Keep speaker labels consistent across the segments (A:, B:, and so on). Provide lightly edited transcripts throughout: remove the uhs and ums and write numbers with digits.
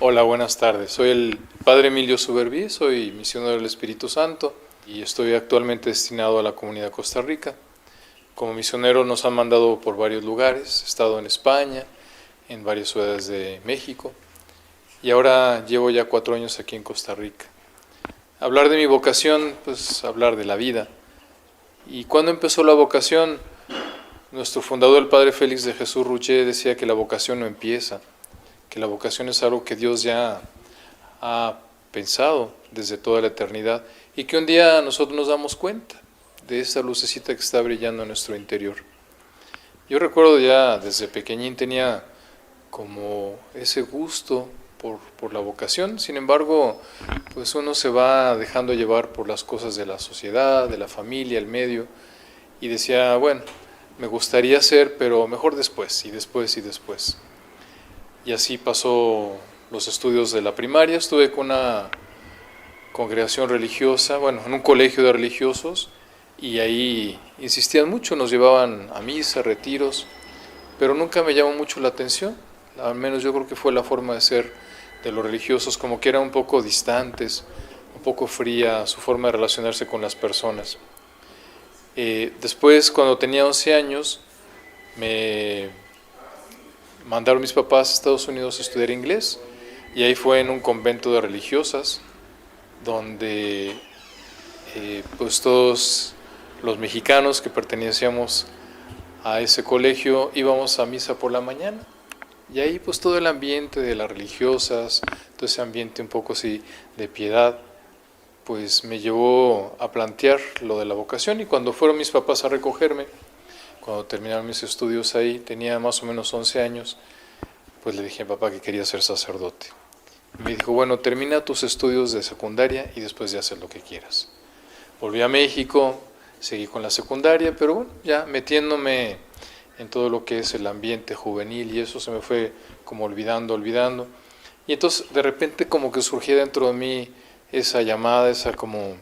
A: Hola, buenas tardes. Soy el Padre Emilio Suberví, soy misionero del Espíritu Santo y estoy actualmente destinado a la Comunidad Costa Rica. Como misionero nos han mandado por varios lugares, he estado en España, en varias ciudades de México y ahora llevo ya 4 años aquí en Costa Rica. Hablar de mi vocación, pues hablar de la vida. ¿Y cuándo empezó la vocación? Nuestro fundador, el Padre Félix de Jesús Ruché, decía que la vocación no empieza, que la vocación es algo que Dios ya ha pensado desde toda la eternidad y que un día nosotros nos damos cuenta de esa lucecita que está brillando en nuestro interior. Yo recuerdo ya desde pequeñín tenía como ese gusto por la vocación, sin embargo, pues uno se va dejando llevar por las cosas de la sociedad, de la familia, el medio, y decía, bueno, me gustaría ser, pero mejor después, y después, y después. Y así pasó los estudios de la primaria, estuve con una congregación religiosa, bueno, en un colegio de religiosos, y ahí insistían mucho, nos llevaban a misa, retiros, pero nunca me llamó mucho la atención, al menos yo creo que fue la forma de ser de los religiosos, como que eran un poco distantes, un poco fría su forma de relacionarse con las personas. Después, cuando tenía 11 años, me mandaron mis papás a Estados Unidos a estudiar inglés y ahí fue en un convento de religiosas donde pues todos los mexicanos que pertenecíamos a ese colegio íbamos a misa por la mañana y ahí pues todo el ambiente de las religiosas, todo ese ambiente un poco así de piedad, pues me llevó a plantear lo de la vocación. Y cuando fueron mis papás a recogerme, cuando terminaron mis estudios ahí, tenía más o menos 11 años, pues le dije a papá que quería ser sacerdote. Me dijo, bueno, termina tus estudios de secundaria y después ya haces lo que quieras. Volví a México, seguí con la secundaria, pero bueno, ya metiéndome en todo lo que es el ambiente juvenil y eso se me fue como olvidando. Y entonces de repente como que surgía dentro de mí esa llamada, esa como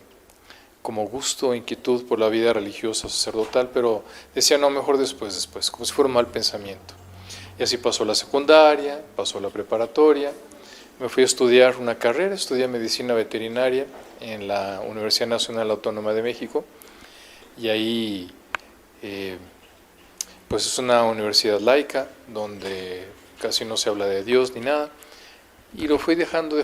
A: gusto, inquietud por la vida religiosa, sacerdotal, pero decía, no, mejor después, como si fuera un mal pensamiento. Y así pasó la secundaria, pasó la preparatoria, me fui a estudiar una carrera, estudié medicina veterinaria en la Universidad Nacional Autónoma de México, y ahí pues es una universidad laica, donde casi no se habla de Dios ni nada, y lo fui dejando.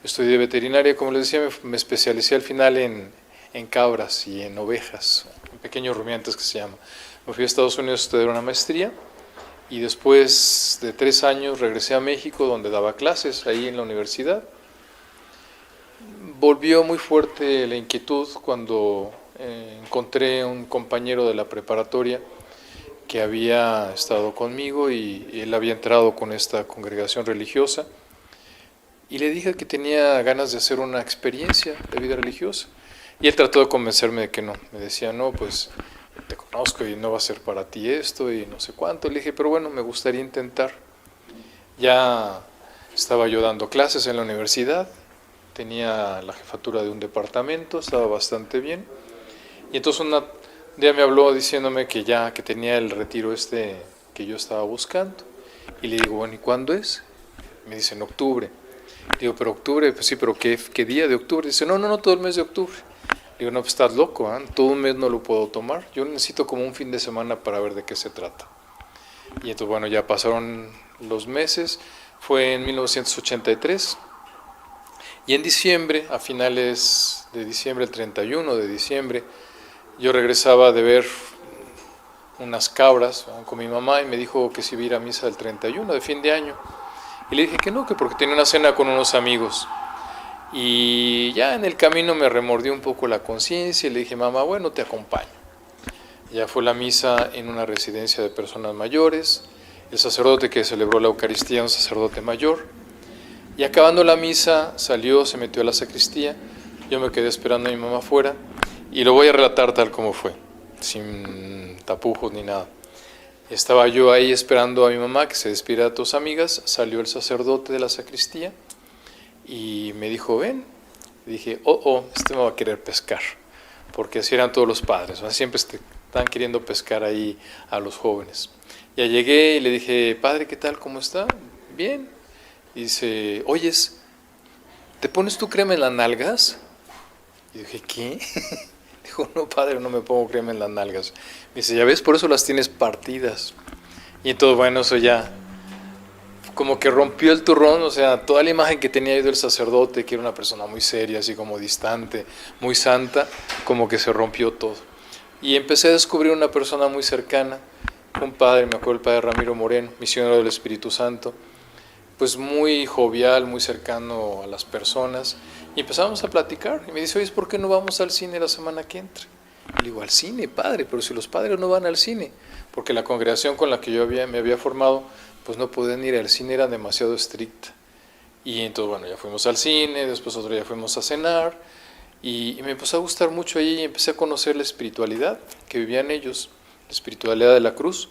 A: Estudié veterinaria, como les decía, me especialicé al final en cabras y en ovejas, en pequeños rumiantes que se llama. Me fui a Estados Unidos a estudiar una maestría y después de 3 años regresé a México donde daba clases ahí en la universidad. Volvió muy fuerte la inquietud cuando encontré un compañero de la preparatoria que había estado conmigo y él había entrado con esta congregación religiosa. Y le dije que tenía ganas de hacer una experiencia de vida religiosa. Y él trató de convencerme de que no. Me decía, no, pues te conozco y no va a ser para ti esto y no sé cuánto. Le dije, pero bueno, me gustaría intentar. Ya estaba yo dando clases en la universidad, tenía la jefatura de un departamento, estaba bastante bien. Y entonces un día me habló diciéndome que tenía el retiro que yo estaba buscando. Y le digo, bueno, ¿y cuándo es? Me dice, en octubre. Digo, pero octubre, pues sí, pero ¿qué día de octubre? Dice, no, todo el mes de octubre. Digo, no, pues estás loco, ¿eh? Todo un mes no lo puedo tomar. Yo necesito como un fin de semana para ver de qué se trata. Y entonces, bueno, ya pasaron los meses. Fue en 1983. Y en diciembre, a finales de diciembre, el 31 de diciembre, yo regresaba de ver unas cabras con mi mamá y me dijo que si iba a ir a misa el 31 de fin de año. Y le dije que no, que porque tenía una cena con unos amigos. Y ya en el camino me remordió un poco la conciencia y le dije, mamá, bueno, te acompaño. Ya fue la misa en una residencia de personas mayores. El sacerdote que celebró la Eucaristía, un sacerdote mayor. Y acabando la misa, salió, se metió a la sacristía. Yo me quedé esperando a mi mamá afuera. Y lo voy a relatar tal como fue, sin tapujos ni nada. Estaba yo ahí esperando a mi mamá que se despidiera de tus amigas. Salió el sacerdote de la sacristía y me dijo, ven. Y dije, este me va a querer pescar, porque así eran todos los padres, ¿no? Siempre están queriendo pescar ahí a los jóvenes. Ya llegué y le dije, padre, ¿qué tal? ¿Cómo está? Bien. y dice, oyes, ¿te pones tu crema en las nalgas? Y dije, ¿qué? Dijo, no, padre, no me pongo crema en las nalgas. Me dice, ya ves, por eso las tienes partidas. Y entonces, bueno, eso ya como que rompió el turrón, o sea, toda la imagen que tenía yo del sacerdote, que era una persona muy seria, así como distante, muy santa, como que se rompió todo. Y empecé a descubrir una persona muy cercana, un padre, me acuerdo el padre Ramiro Moreno, misionero del Espíritu Santo, pues muy jovial, muy cercano a las personas, y empezamos a platicar, y me dice, oye, ¿por qué no vamos al cine la semana que entra? Y le digo, al cine, padre, pero si los padres no van al cine, porque la congregación con la que yo me había formado, pues no podían ir al cine, era demasiado estricta. Y entonces, bueno, ya fuimos al cine, después otro día fuimos a cenar, y me empezó a gustar mucho ahí, y empecé a conocer la espiritualidad que vivían ellos, la espiritualidad de la cruz,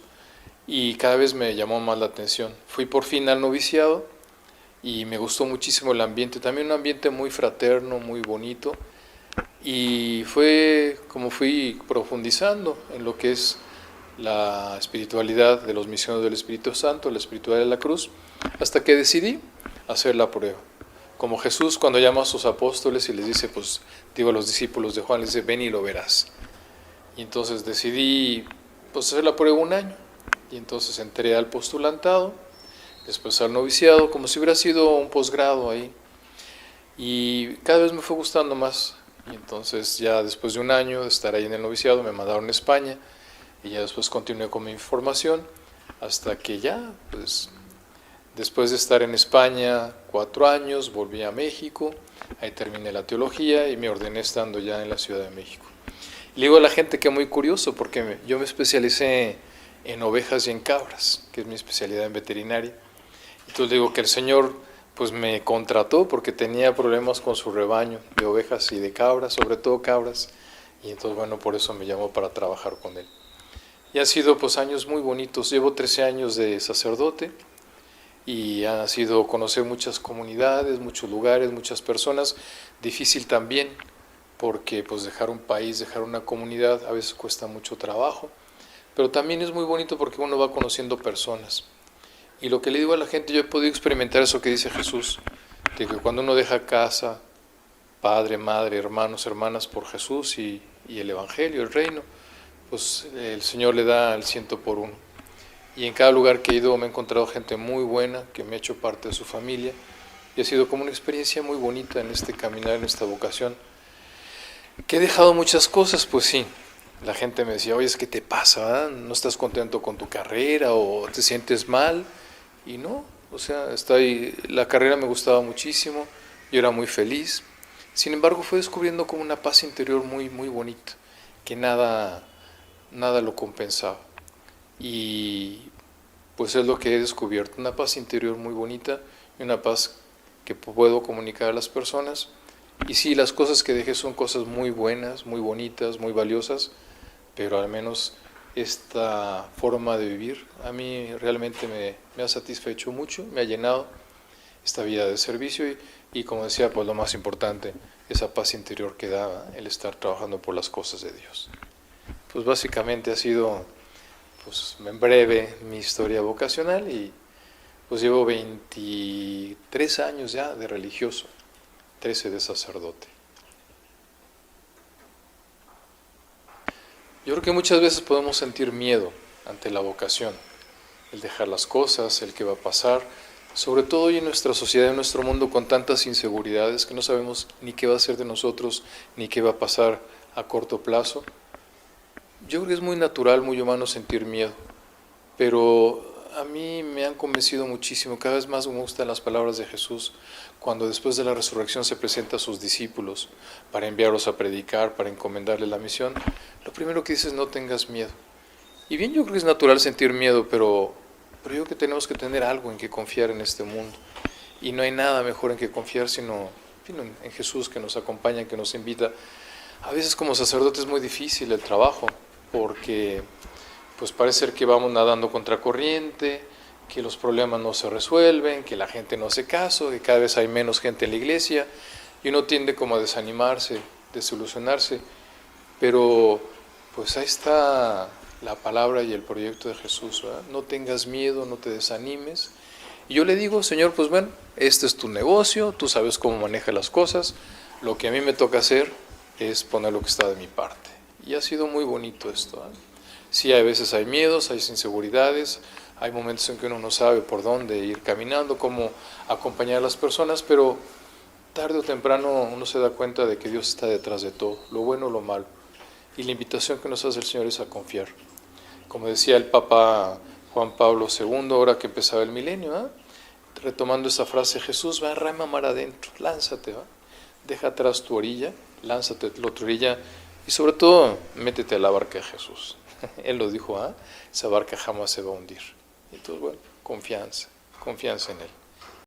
A: y cada vez me llamó más la atención. Fui por fin al noviciado, y me gustó muchísimo el ambiente, también un ambiente muy fraterno, muy bonito, y fue como fui profundizando en lo que es la espiritualidad de los misioneros del Espíritu Santo, la espiritualidad de la cruz, hasta que decidí hacer la prueba. Como Jesús cuando llama a sus apóstoles y les dice, pues digo a los discípulos de Juan, les dice, ven y lo verás. Y entonces decidí pues hacer la prueba un año, y entonces entré al postulantado, después al noviciado, como si hubiera sido un posgrado ahí, y cada vez me fue gustando más. Y entonces ya después de un año de estar ahí en el noviciado me mandaron a España, y ya después continué con mi formación hasta que ya, pues después de estar en España 4 años, volví a México, ahí terminé la teología y me ordené estando ya en la Ciudad de México. Le digo a la gente que es muy curioso porque yo me especialicé en ovejas y en cabras, que es mi especialidad en veterinaria. Entonces digo que el Señor pues me contrató porque tenía problemas con su rebaño de ovejas y de cabras, sobre todo cabras, y entonces bueno, por eso me llamó para trabajar con él. Y han sido pues años muy bonitos. Llevo 13 años de sacerdote y ha sido conocer muchas comunidades, muchos lugares, muchas personas. Difícil también porque pues dejar un país, dejar una comunidad a veces cuesta mucho trabajo, pero también es muy bonito porque uno va conociendo personas. Y lo que le digo a la gente, yo he podido experimentar eso que dice Jesús, de que cuando uno deja casa, padre, madre, hermanos, hermanas por Jesús y el Evangelio, el reino, pues el Señor le da al 100 por uno. Y en cada lugar que he ido me he encontrado gente muy buena que me ha hecho parte de su familia y ha sido como una experiencia muy bonita en este caminar, en esta vocación. Que he dejado muchas cosas, pues sí. La gente me decía, oye, ¿qué te pasa? ¿No estás contento con tu carrera o te sientes mal? Y no, o sea, la carrera me gustaba muchísimo, yo era muy feliz. Sin embargo, fue descubriendo como una paz interior muy, muy bonita, que nada lo compensaba. Y pues es lo que he descubierto, una paz interior muy bonita y una paz que puedo comunicar a las personas. Y sí, las cosas que dejé son cosas muy buenas, muy bonitas, muy valiosas, pero al menos esta forma de vivir a mí realmente me ha satisfecho mucho, me ha llenado esta vida de servicio y como decía, pues lo más importante, esa paz interior que da el estar trabajando por las cosas de Dios. Pues básicamente ha sido, pues en breve, mi historia vocacional y pues llevo 23 años ya de religioso, 13 de sacerdote. Yo creo que muchas veces podemos sentir miedo ante la vocación, el dejar las cosas, el que va a pasar, sobre todo hoy en nuestra sociedad, en nuestro mundo con tantas inseguridades que no sabemos ni qué va a ser de nosotros, ni qué va a pasar a corto plazo. Yo creo que es muy natural, muy humano sentir miedo, pero a mí me han convencido muchísimo, cada vez más me gustan las palabras de Jesús, cuando después de la resurrección se presenta a sus discípulos para enviarlos a predicar, para encomendarles la misión, lo primero que dice es no tengas miedo. Y bien, yo creo que es natural sentir miedo, pero yo creo que tenemos que tener algo en que confiar en este mundo. Y no hay nada mejor en que confiar sino en Jesús que nos acompaña, que nos invita. A veces como sacerdote es muy difícil el trabajo, porque pues parece ser que vamos nadando contra corriente, que los problemas no se resuelven, que la gente no hace caso, que cada vez hay menos gente en la iglesia, y uno tiende como a desanimarse, desilusionarse, pero pues ahí está la palabra y el proyecto de Jesús, ¿verdad? No tengas miedo, no te desanimes, Y yo le digo, Señor, pues bueno, este es tu negocio, tú sabes cómo manejas las cosas, lo que a mí me toca hacer es poner lo que está de mi parte. Y ha sido muy bonito esto, ¿eh? Sí, a veces hay miedos, hay inseguridades, hay momentos en que uno no sabe por dónde ir caminando, cómo acompañar a las personas, pero tarde o temprano uno se da cuenta de que Dios está detrás de todo, lo bueno o lo malo. Y la invitación que nos hace el Señor es a confiar. Como decía el Papa Juan Pablo II, ahora que empezaba el milenio, ¿eh? Retomando esa frase, Jesús va, rema mar adentro, lánzate, ¿va? Deja atrás tu orilla, lánzate a la otra orilla y sobre todo métete a la barca de Jesús. Él lo dijo, esa barca jamás se va a hundir. Entonces, bueno, confianza en Él.